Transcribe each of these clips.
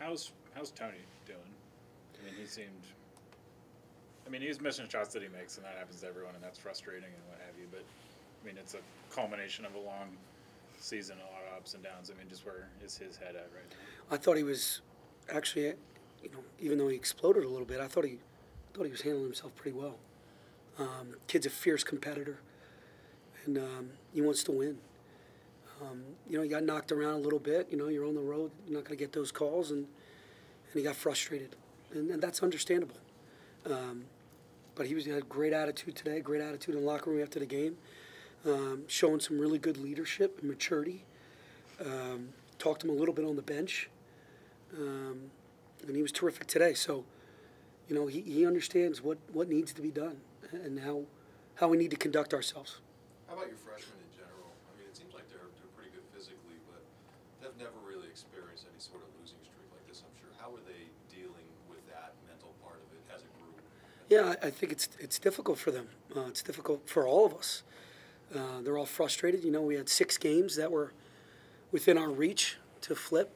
How's Tony doing? I mean, he seemed. I mean, he's missing shots that he makes, and that happens to everyone, and that's frustrating and what have you. But I mean, it's a culmination of a long season, a lot of ups and downs. I mean, just where is his head at right now? I thought he was actually, even though he exploded a little bit, I thought he was handling himself pretty well. Kid's a fierce competitor, and he wants to win. He got knocked around a little bit. You're on the road, you're not going to get those calls, and he got frustrated, and that's understandable. But he had a great attitude today, great attitude in the locker room after the game, showing some really good leadership and maturity. Talked to him a little bit on the bench, and he was terrific today. So, he understands what needs to be done and how we need to conduct ourselves. How about your freshmen in general? I mean, it seems like they're pretty good physically, but they've never really experienced any sort of losing streak like this, I'm sure. How are they dealing with that mental part of it as a group? Yeah, I think it's difficult for them. It's difficult for all of us. They're all frustrated. We had 6 games that were within our reach to flip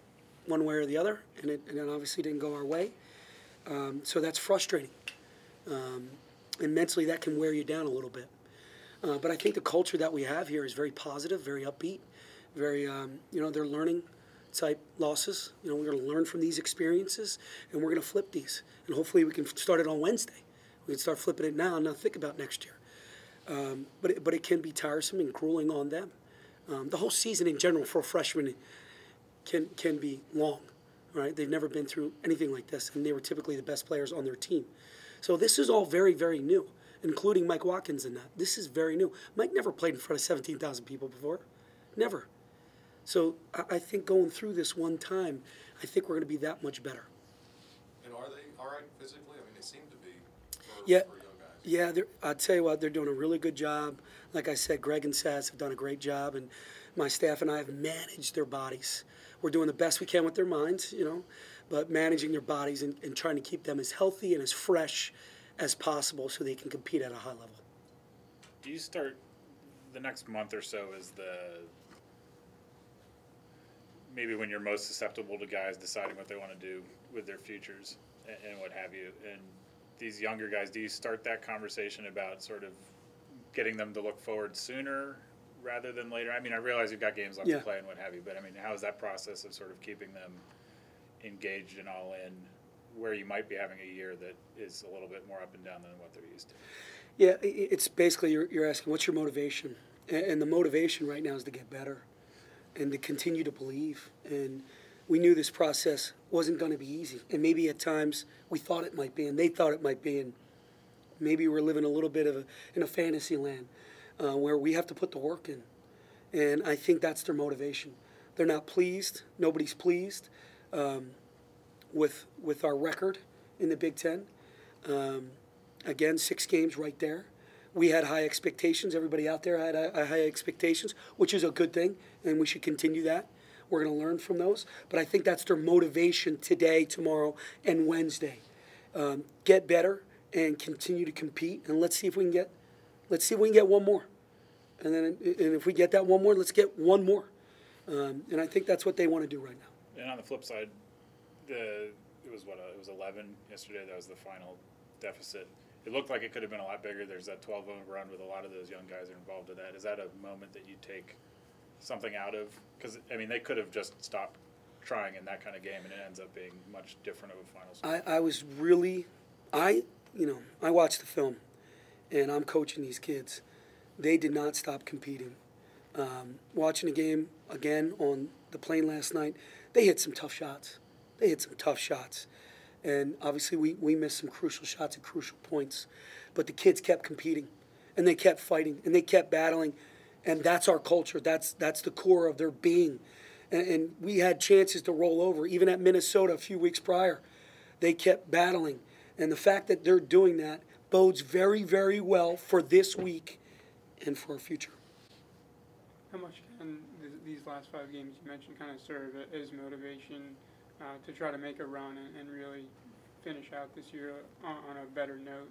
one way or the other, and it obviously didn't go our way. So that's frustrating. And mentally that can wear you down a little bit. But I think the culture that we have here is very positive, very upbeat, very, they're learning type losses. We're going to learn from these experiences, and we're going to flip these. And hopefully we can start it on Wednesday. We can start flipping it now and not think about next year. But it can be tiresome and grueling on them. The whole season in general for a freshman can be long, right? They've never been through anything like this, and they were typically the best players on their team. So this is all very, very new, including Mike Watkins in that. This is very new. Mike never played in front of 17,000 people before. Never. So I think going through this one time, I think we're going to be that much better. And are they all right physically? I mean, they seem to be for yeah. young guys. Yeah, I'll tell you what, they're doing a really good job. Like I said, Greg and Saz have done a great job, and my staff and I have managed their bodies. We're doing the best we can with their minds, but managing their bodies and trying to keep them as healthy and as fresh as possible so they can compete at a high level. Do you start the next month or so is maybe when you're most susceptible to guys deciding what they want to do with their futures and what have you, and these younger guys, do you start that conversation about sort of getting them to look forward sooner rather than later? I mean, I realize you've got games left to play and what have you, but I mean, how is that process of sort of keeping them engaged and all in, where you might be having a year that is a little bit more up and down than what they're used to? Yeah, it's basically you're asking what's your motivation, and the motivation right now is to get better and to continue to believe. And we knew this process wasn't going to be easy, and maybe at times we thought it might be, and they thought it might be, and maybe we're living a little bit in a fantasy land where we have to put the work in. And I think that's their motivation. They're not pleased. Nobody's pleased with our record in the Big Ten. Again, 6 games right there. We had high expectations. Everybody out there had high expectations, which is a good thing, and we should continue that. We're going to learn from those. But I think that's their motivation today, tomorrow, and Wednesday. Get better and continue to compete, and let's see if we can get one more. And if we get that one more, let's get one more. And I think that's what they want to do right now. And on the flip side, it was 11 yesterday. That was the final deficit. It looked like it could have been a lot bigger. There's that 12-0 run with a lot of those young guys are involved in that. Is that a moment that you take something out of? Because, I mean, they could have just stopped trying in that kind of game, and it ends up being much different of a final score. I watched the film, and I'm coaching these kids. They did not stop competing. Watching the game again on the plane last night, they hit some tough shots. And obviously we missed some crucial shots at crucial points. But the kids kept competing, and they kept fighting, and they kept battling. And that's our culture. That's the core of their being. And we had chances to roll over. Even at Minnesota a few weeks prior, they kept battling. And the fact that they're doing that bodes very, very well for this week and for our future. How much can these last 5 games you mentioned kind of serve as motivation to try to make a run and really finish out this year on a better note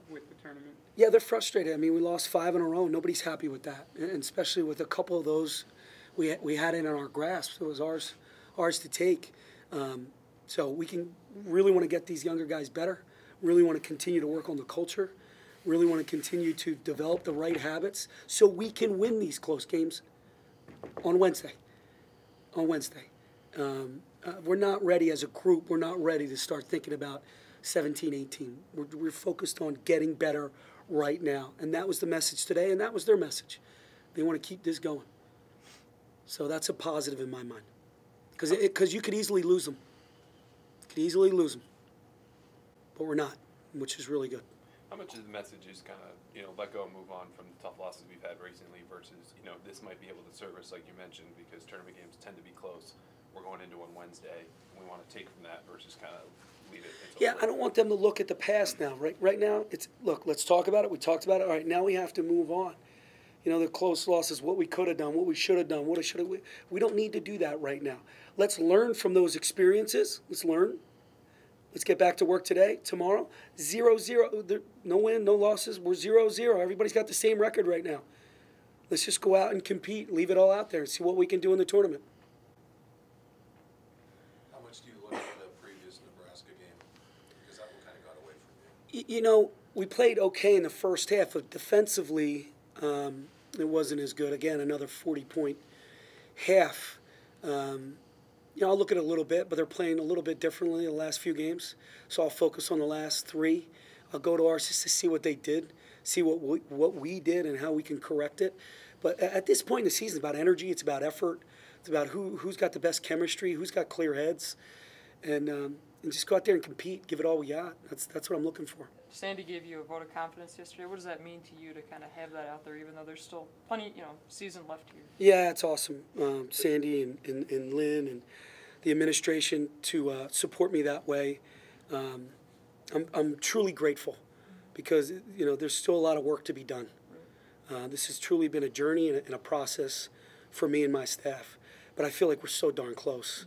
with the tournament? Yeah, they're frustrated. I mean, we lost 5 in a row. Nobody's happy with that, and especially with a couple of those we had it in our grasp. It was ours to take. So we can really want to get these younger guys better, really want to continue to work on the culture, really want to continue to develop the right habits so we can win these close games on Wednesday. We're not ready as a group. We're not ready to start thinking about 17, 18. We're focused on getting better right now. And that was the message today, and that was their message. They want to keep this going. So that's a positive in my mind. Because you could easily lose them. But we're not, which is really good. How much of the message is kind of, let go and move on from the tough losses we've had recently versus, this might be able to serve us, like you mentioned, because tournament games tend to be close. We're going into on Wednesday, and we want to take from that versus kind of leave it. Yeah, I don't want them to look at the past now. Right now, let's talk about it. We talked about it. All right, now we have to move on. The close losses, what we could have done, what we should have done, we don't need to do that right now. Let's learn from those experiences. Let's learn. Let's get back to work today, tomorrow. 0-0. No win, no losses. We're 0-0. Everybody's got the same record right now. Let's just go out and compete, leave it all out there, and see what we can do in the tournament. How much do you look at the previous Nebraska game? Because that one kind of got away from you. We played okay in the first half, but defensively it wasn't as good. Again, another 40-point half. I'll look at it a little bit, but they're playing a little bit differently the last few games. So I'll focus on the last three. I'll go to ours just to see what they did, see what we did and how we can correct it. But at this point in the season, it's about energy. It's about effort. It's about who's got the best chemistry, who's got clear heads. And just go out there and compete, give it all we got. That's what I'm looking for. Sandy gave you a vote of confidence yesterday. What does that mean to you to kind of have that out there, even though there's still plenty, season left here? Yeah, it's awesome. Sandy and Lynn and the administration to support me that way. I'm truly grateful because, there's still a lot of work to be done. This has truly been a journey and a process for me and my staff. But I feel like we're so darn close.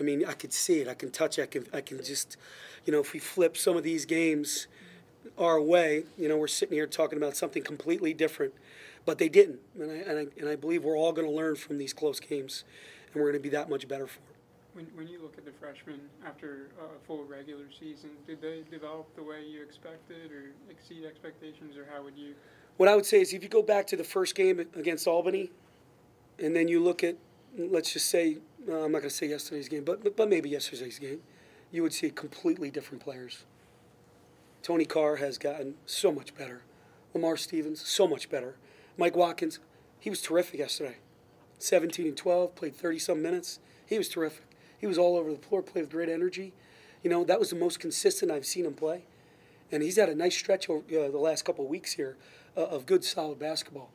I mean, I could see it. I can touch it. I can just, if we flip some of these games our way, we're sitting here talking about something completely different. But they didn't. And I believe we're all going to learn from these close games, and we're going to be that much better for it. When you look at the freshmen after a full regular season, did they develop the way you expected or exceed expectations, or how would you? What I would say is if you go back to the first game against Albany, and then you look at, let's just say, I'm not going to say yesterday's game, but maybe yesterday's game, you would see completely different players. Tony Carr has gotten so much better. Lamar Stevens, so much better. Mike Watkins, he was terrific yesterday. 17 and 12, played 30-some minutes. He was terrific. He was all over the floor, played with great energy. That was the most consistent I've seen him play. And he's had a nice stretch over the last couple of weeks here of good, solid basketball.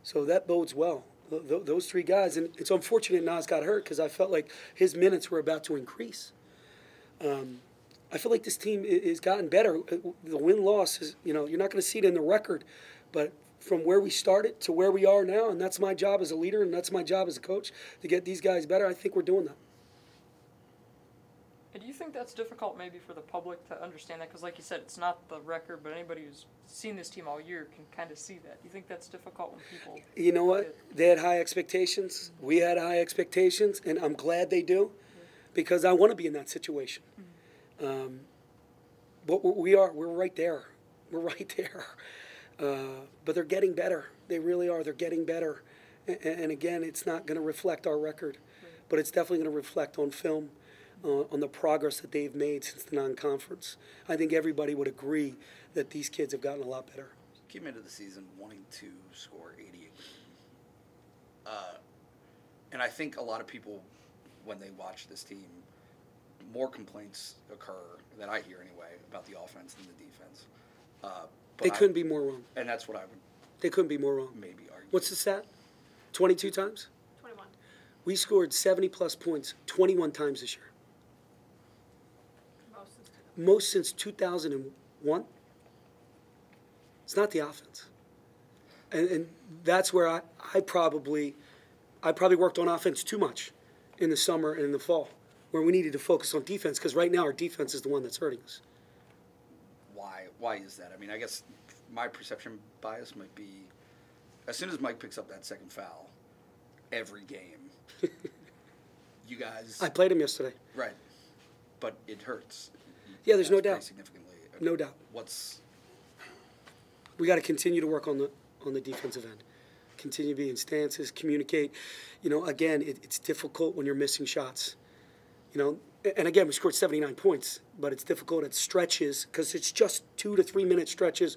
So that bodes well. Those three guys. And it's unfortunate Nas got hurt because I felt like his minutes were about to increase. I feel like this team has gotten better. The win-loss is, you're not going to see it in the record. But from where we started to where we are now, and that's my job as a leader and that's my job as a coach, to get these guys better, I think we're doing that. And do you think that's difficult maybe for the public to understand that? Because like you said, it's not the record, but anybody who's seen this team all year can kind of see that. Do you think that's difficult when people... You know what? They had high expectations. We had high expectations, and I'm glad they do because I want to be in that situation. Mm-hmm. But we're right there. We're right there. But they're getting better. They really are. They're getting better. And again, it's not going to reflect our record, but it's definitely going to reflect on film. On the progress that they've made since the non-conference. I think everybody would agree that these kids have gotten a lot better. Came into the season wanting to score 88. And I think a lot of people, when they watch this team, more complaints occur, that I hear anyway, about the offense than the defense. They couldn't be more wrong. And that's what I would They couldn't be more wrong. maybe argue. What's the stat? 22 times? 21. We scored 70-plus points 21 times this year. Most since 2001. It's not the offense. And that's where I probably worked on offense too much in the summer and in the fall, where we needed to focus on defense, because right now our defense is the one that's hurting us. Why is that? I mean, I guess my perception bias might be, as soon as Mike picks up that second foul, every game, you guys... I played him yesterday. Right. but it hurts. Yeah, there's no Pretty doubt. Significantly. No doubt. We got to continue to work on the defensive end. Continue to be in stances, communicate. You know, again, it's difficult when you're missing shots. You know, and again, we scored 79 points, but it's difficult at stretches because it's just 2 to 3 minute stretches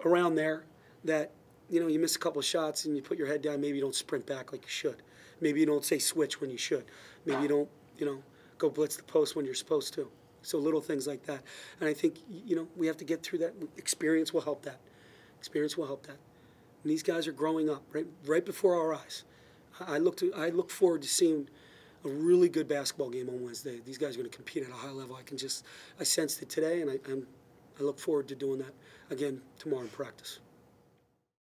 around there that, you know, you miss a couple of shots and you put your head down. Maybe you don't sprint back like you should. Maybe you don't say switch when you should. Maybe you don't, you know, go blitz the post when you're supposed to. So little things like that. And I think, you know, we have to get through that. Experience will help that. Experience will help that. And these guys are growing up right before our eyes. I look forward to seeing a really good basketball game on Wednesday. These guys are going to compete at a high level. I sensed it today, and I look forward to doing that again tomorrow in practice.